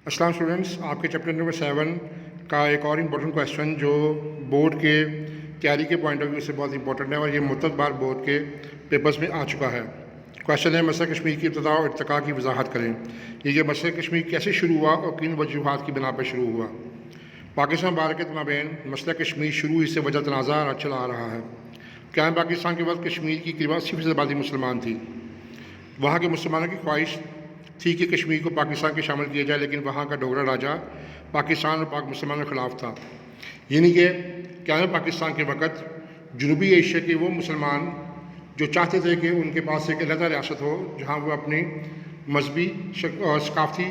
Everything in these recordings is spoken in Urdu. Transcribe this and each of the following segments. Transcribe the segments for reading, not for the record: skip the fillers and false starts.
السلام اسٹوڈنٹس، آپ کے چیپٹر نمبر 7 کا ایک اور امپورٹنٹ کویشچن جو بورڈ کے تیاری کے پوائنٹ آف ویو سے بہت امپورٹنٹ ہے اور یہ متعدد بار بورڈ کے پیپرز میں آ چکا ہے۔ کویشچن ہے مسئلہ کشمیر کی ابتدا اور ارتقاء کی وضاحت کریں۔ یہ مسئلہ کشمیر کیسے شروع ہوا اور کن وجوہات کی بنا پر شروع ہوا؟ پاکستان بھارت کے مابین مسئلہ کشمیر شروع ہی سے وجہ تنازع چلا آ رہا ہے۔ قیام پاکستان کے وقت کشمیر کی تقریباً 80% آبادی مسلمان تھی۔ وہاں کے مسلمانوں کی خواہش تھی کہ کشمیر کو پاکستان کے شامل کیا جائے، لیکن وہاں کا ڈوگرا راجہ پاکستان اور پاک مسلمانوں کے خلاف تھا۔ یعنی کہ قیام پاکستان کے وقت جنوبی ایشیا کے وہ مسلمان جو چاہتے تھے کہ ان کے پاس ایک علیحدہ ریاست ہو جہاں وہ اپنی مذہبی اور ثقافتی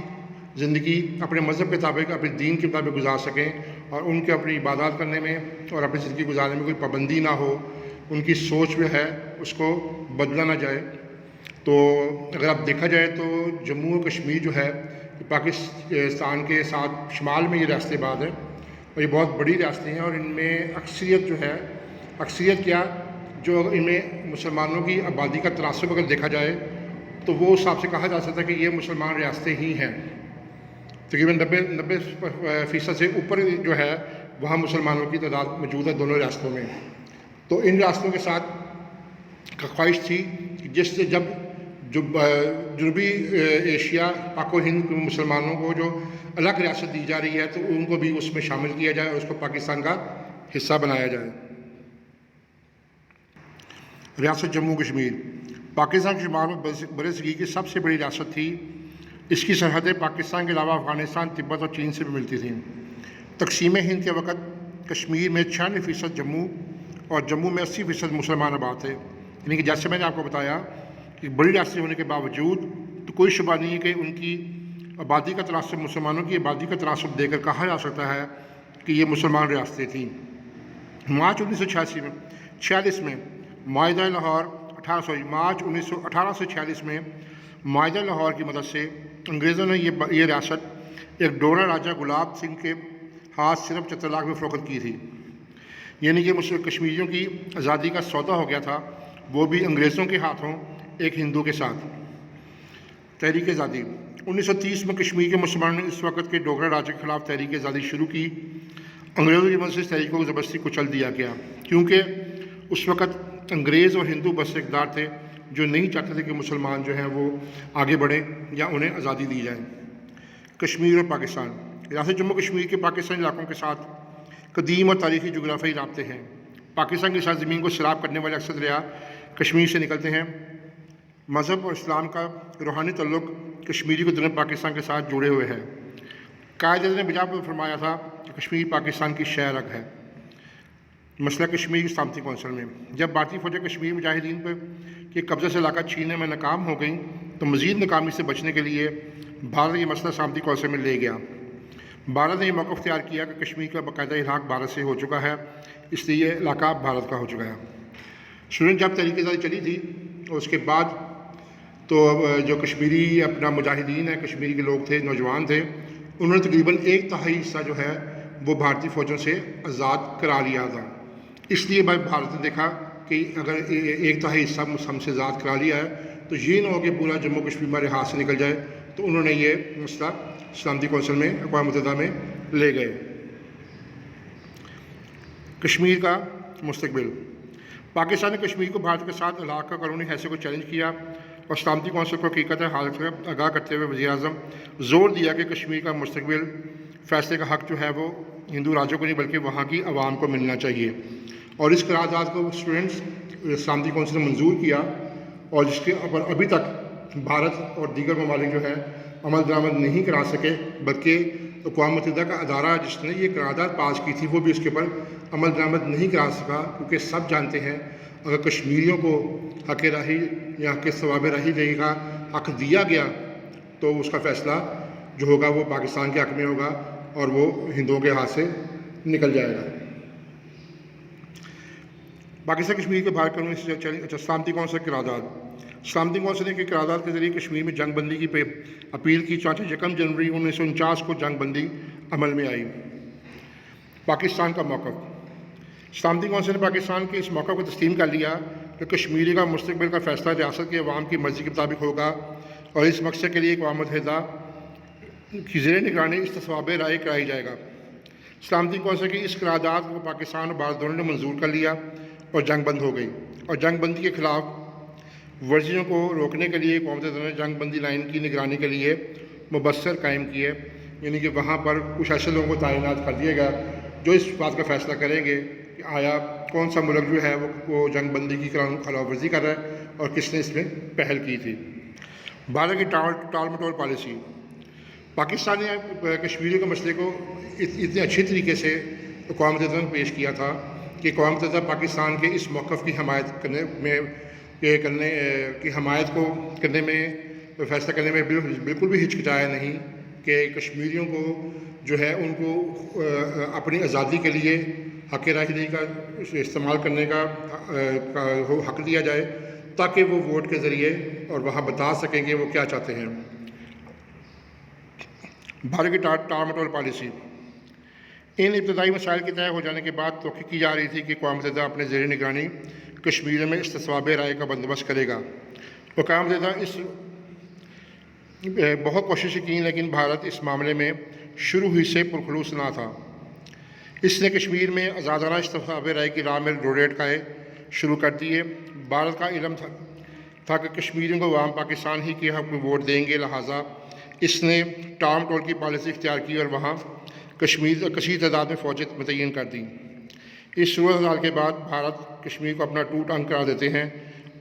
زندگی اپنے مذہب کے مطابق، اپنے دین کے مطابق گزار سکیں اور ان کے اپنی عبادات کرنے میں اور اپنی زندگی گزارنے میں کوئی پابندی نہ ہو، ان کی سوچ میں ہے اس کو بدلا نہ جائے۔ تو اگر آپ دیکھا جائے تو جموں و کشمیر جو ہے پاکستان کے ساتھ شمال میں یہ ریاستیں بعد ہیں اور یہ بہت بڑی ریاستیں ہیں، اور ان میں اکثریت جو ہے، اکثریت کیا جو ان میں مسلمانوں کی آبادی کا تناسب اگر دیکھا جائے تو وہ اس حساب سے کہا جا سکتا ہے کہ یہ مسلمان ریاستیں ہی ہیں۔ تقریباً 90% سے اوپر جو ہے وہاں مسلمانوں کی تعداد موجود ہے دونوں ریاستوں میں۔ تو ان ریاستوں کے ساتھ خواہش تھی کہ جس سے جب جنوبی ایشیا پاک و ہند مسلمانوں کو جو الگ ریاست دی جا رہی ہے تو ان کو بھی اس میں شامل کیا جائے اور اس کو پاکستان کا حصہ بنایا جائے۔ ریاست جموں کشمیر پاکستان کے شمال میں برصغیر کی سب سے بڑی ریاست تھی۔ اس کی سرحدیں پاکستان کے علاوہ افغانستان، تبت اور چین سے بھی ملتی تھیں۔ تقسیم ہند کے وقت کشمیر میں 96% جموں اور جموں میں 80% مسلمان آباد تھے۔ یعنی کہ جیسے میں نے آپ کو بتایا کہ بڑی ریاستیں ہونے کے باوجود تو کوئی شبہ نہیں ہے کہ ان کی آبادی کا تناسب، مسلمانوں کی آبادی کا تناسب دے کر کہا جا سکتا ہے کہ یہ مسلمان ریاستیں تھیں۔ مارچ 1846 میں معاہدہ لاہور مارچ 1846 میں معاہدہ لاہور کی مدد سے انگریزوں نے یہ ریاست ایک ڈوگرا راجہ گلاب سنگھ کے ہاتھ صرف 74 لاکھ میں فروخت کی تھی۔ یعنی کہ کشمیریوں کی آزادی کا سودا ہو گیا تھا، وہ بھی انگریزوں کے ہاتھوں ایک ہندو کے ساتھ۔ تحریک آزادی 1930 میں کشمیر کے مسلمانوں نے اس وقت کے ڈوگرا راجہ کے خلاف تحریک آزادی شروع کی۔ انگریزوں کی مدد سے اس تحریک کو زبردستی کچل دیا گیا کیونکہ اس وقت انگریز اور ہندو بس اقتدار تھے جو نہیں چاہتے تھے کہ مسلمان جو ہیں وہ آگے بڑھیں یا انہیں آزادی دی جائے۔ کشمیر اور پاکستان ریاست جموں کشمیر کے پاکستانی علاقوں کے ساتھ قدیم اور تاریخی جغرافیائی رابطے ہیں۔ پاکستان کی سرزمین کو سیراب کرنے والے اکثر دریا کشمیر سے نکلتے ہیں۔ مذہب اور اسلام کا روحانی تعلق کشمیری کو دنیا پاکستان کے ساتھ جڑے ہوئے ہے۔ قائد اعظم نے بجا پر فرمایا تھا کہ کشمیر پاکستان کی شہ رگ ہے۔ مسئلہ کشمیر کی سلامتی کونسل میں جب بھارتی فوجیں کشمیر مجاہدین پر کے قبضے سے علاقہ چھیننے میں ناکام ہو گئیں تو مزید ناکامی سے بچنے کے لیے بھارت یہ مسئلہ سلامتی کونسل میں لے گیا۔ بھارت نے یہ موقف اختیار کیا کہ کشمیر کا باقاعدہ الحاق بھارت سے ہو چکا ہے، اس لیے یہ علاقہ بھارت کا ہو چکا ہے۔ اسٹوڈنٹ جب تحریک آزادی چلی تھی اور اس کے بعد تو جو کشمیری اپنا مجاہدین ہیں، کشمیری کے لوگ تھے، نوجوان تھے، انہوں نے تقریباً 1/3 حصہ جو ہے وہ بھارتی فوجوں سے آزاد کرا لیا تھا۔ اس لیے بھارت نے دیکھا کہ اگر 1/3 حصہ ہم سے آزاد کرا لیا ہے تو یہ نہ ہو کہ پورا جموں کشمیر ہمارے ہاتھ سے نکل جائے، تو انہوں نے یہ مسئلہ سلامتی کونسل میں اقوام متحدہ میں لے گئے۔ کشمیر کا مستقبل پاکستان نے کشمیر کو بھارت کے ساتھ الحاق کا قانونی حیثیت کو چیلنج کیا اور سلامتی کونسل کو حقیقت حال سے آگاہ کرتے ہوئے وزیر اعظم زور دیا کہ کشمیر کا مستقبل فیصلے کا حق جو ہے وہ ہندو راجوں کو نہیں بلکہ وہاں کی عوام کو ملنا چاہیے، اور اس قرارداد کو اسٹوڈنٹس سلامتی کونسل نے منظور کیا اور جس کے اوپر ابھی تک بھارت اور دیگر ممالک جو ہے عمل درآمد نہیں کرا سکے، بلکہ اقوام متحدہ کا ادارہ جس نے یہ قرارداد پاس کی تھی وہ بھی اس کے اوپر عمل درآمد نہیں کرا سکا، کیونکہ سب جانتے ہیں اگر کشمیریوں کو حق راہی یا حق ثواب راہی دینے کا حق دیا گیا تو اس کا فیصلہ جو ہوگا وہ پاکستان کے حق میں ہوگا اور وہ ہندوؤں کے ہاتھ سے نکل جائے گا۔ پاکستان کشمیر کے باہر قانونی سلامتی کونسل قرارداد سلامتی کونسل نے قرارداد کے ذریعے کشمیر میں جنگ بندی کی اپیل کی، چنانچہ 1 جنوری 1949 کو جنگ بندی عمل میں آئی۔ پاکستان کا موقف سلامتی کونسل نے پاکستان کے اس موقف کو تسلیم کر لیا کہ کشمیری کا مستقبل کا فیصلہ ریاست کے عوام کی مرضی کے مطابق ہوگا اور اس مقصد کے لیے اقوام متحدہ کی زیر نگرانی استصواب رائے کرائی جائے گا۔ سلامتی کونسل کی اس قرارداد کو پاکستان اور بھارت دونوں نے منظور کر لیا اور جنگ بند ہو گئی، اور جنگ بندی کے خلاف ورزیوں کو روکنے کے لیے اقوام متحدہ نے جنگ بندی لائن کی نگرانی کے لیے مبصر قائم کیے، یعنی کہ وہاں پر کچھ ایسے لوگوں کو تعینات کر دیا گیا جو اس بات کا فیصلہ کریں گے کہ آیا کون سا ملک جو ہے وہ جنگ بندی کی خلاف ورزی کر رہا ہے اور کس نے اس میں پہل کی تھی۔ بھارت کی ٹال مٹول پالیسی۔ پاکستان نے کشمیریوں کے مسئلے کو اتنے اچھے طریقے سے اقوام متحدہ میں پیش کیا تھا کہ اقوام متحدہ پاکستان کے اس موقف کی حمایت کرنے میں فیصلہ کرنے میں بالکل بھی ہچکچایا نہیں کہ کشمیریوں کو جو ہے ان کو اپنی آزادی کے لیے حق رائے دہی کا استعمال کرنے کا حق دیا جائے، تاکہ وہ ووٹ کے ذریعے اور وہاں بتا سکیں گے وہ کیا چاہتے ہیں۔ بھارت کی ٹال مٹول پالیسی۔ ان ابتدائی مسائل کے طے ہو جانے کے بعد توقع کی جا رہی تھی کہ اقوام متحدہ اپنے زیر نگرانی کشمیر میں استصواب رائے کا بندوبست کرے گا۔ اقوام متحدہ اس بہت کوششیں کی، لیکن بھارت اس معاملے میں شروع ہی سے پرخلوص نہ تھا۔ اس نے کشمیر میں آزادانہ استصواب رائے کی راہ میں روڈ اٹکائے شروع کر دیے۔ بھارت کا علم تھا کہ کشمیریوں کو عوام پاکستان ہی کے حق میں ووٹ دیں گے، لہٰذا اس نے ٹام ٹول کی پالیسی اختیار کی اور وہاں کثیر تعداد میں فوجیں متعین کر دیں۔ اس صورتحال کے بعد بھارت کشمیر کو اپنا ٹوٹ انگ قرار دیتے ہیں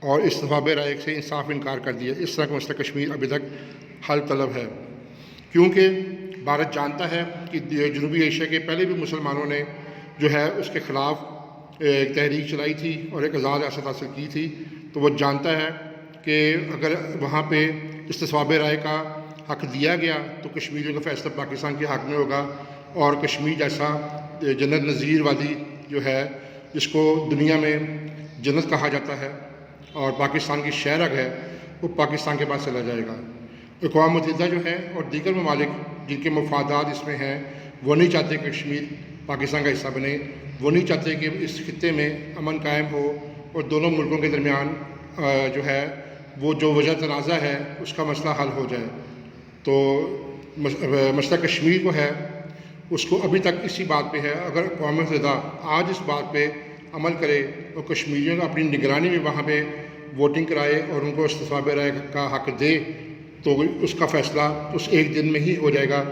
اور استصواب رائے سے انصاف انکار کر دیا۔ اس طرح کا مسئلہ کشمیر ابھی تک حل طلب ہے، کیونکہ بھارت جانتا ہے کہ جنوبی ایشیا کے پہلے بھی مسلمانوں نے جو ہے اس کے خلاف ایک تحریک چلائی تھی اور ایک آزاد ریاست حاصل کی تھی، تو وہ جانتا ہے کہ اگر وہاں پہ استصواب رائے کا حق دیا گیا تو کشمیریوں کا فیصلہ پاکستان کے حق میں ہوگا، اور کشمیر جیسا جنت نظیر وادی جو ہے جس کو دنیا میں جنت کہا جاتا ہے اور پاکستان کی شہرگ ہے، وہ پاکستان کے پاس چلا جائے گا۔ اقوام متحدہ جو ہے اور دیگر ممالک جن کے مفادات اس میں ہیں، وہ نہیں چاہتے کہ کشمیر پاکستان کا حصہ بنے، وہ نہیں چاہتے کہ اس خطے میں امن قائم ہو اور دونوں ملکوں کے درمیان جو ہے وہ جو وجہ تنازع ہے اس کا مسئلہ حل ہو جائے۔ تو مسئلہ کشمیر کو ہے اس کو ابھی تک اسی بات پہ ہے۔ اگر اقوام متحدہ آج اس بات پہ عمل کرے اور کشمیریوں کو اپنی نگرانی میں وہاں پہ ووٹنگ کرائے اور ان کو استصواب رائے کا حق دے، تو اس کا فیصلہ اس ایک دن میں ہی ہو جائے گا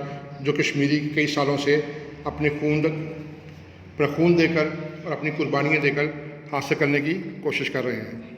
جو کشمیری کئی سالوں سے اپنے خون دے کر اور اپنی قربانیاں دے کر حاصل کرنے کی کوشش کر رہے ہیں۔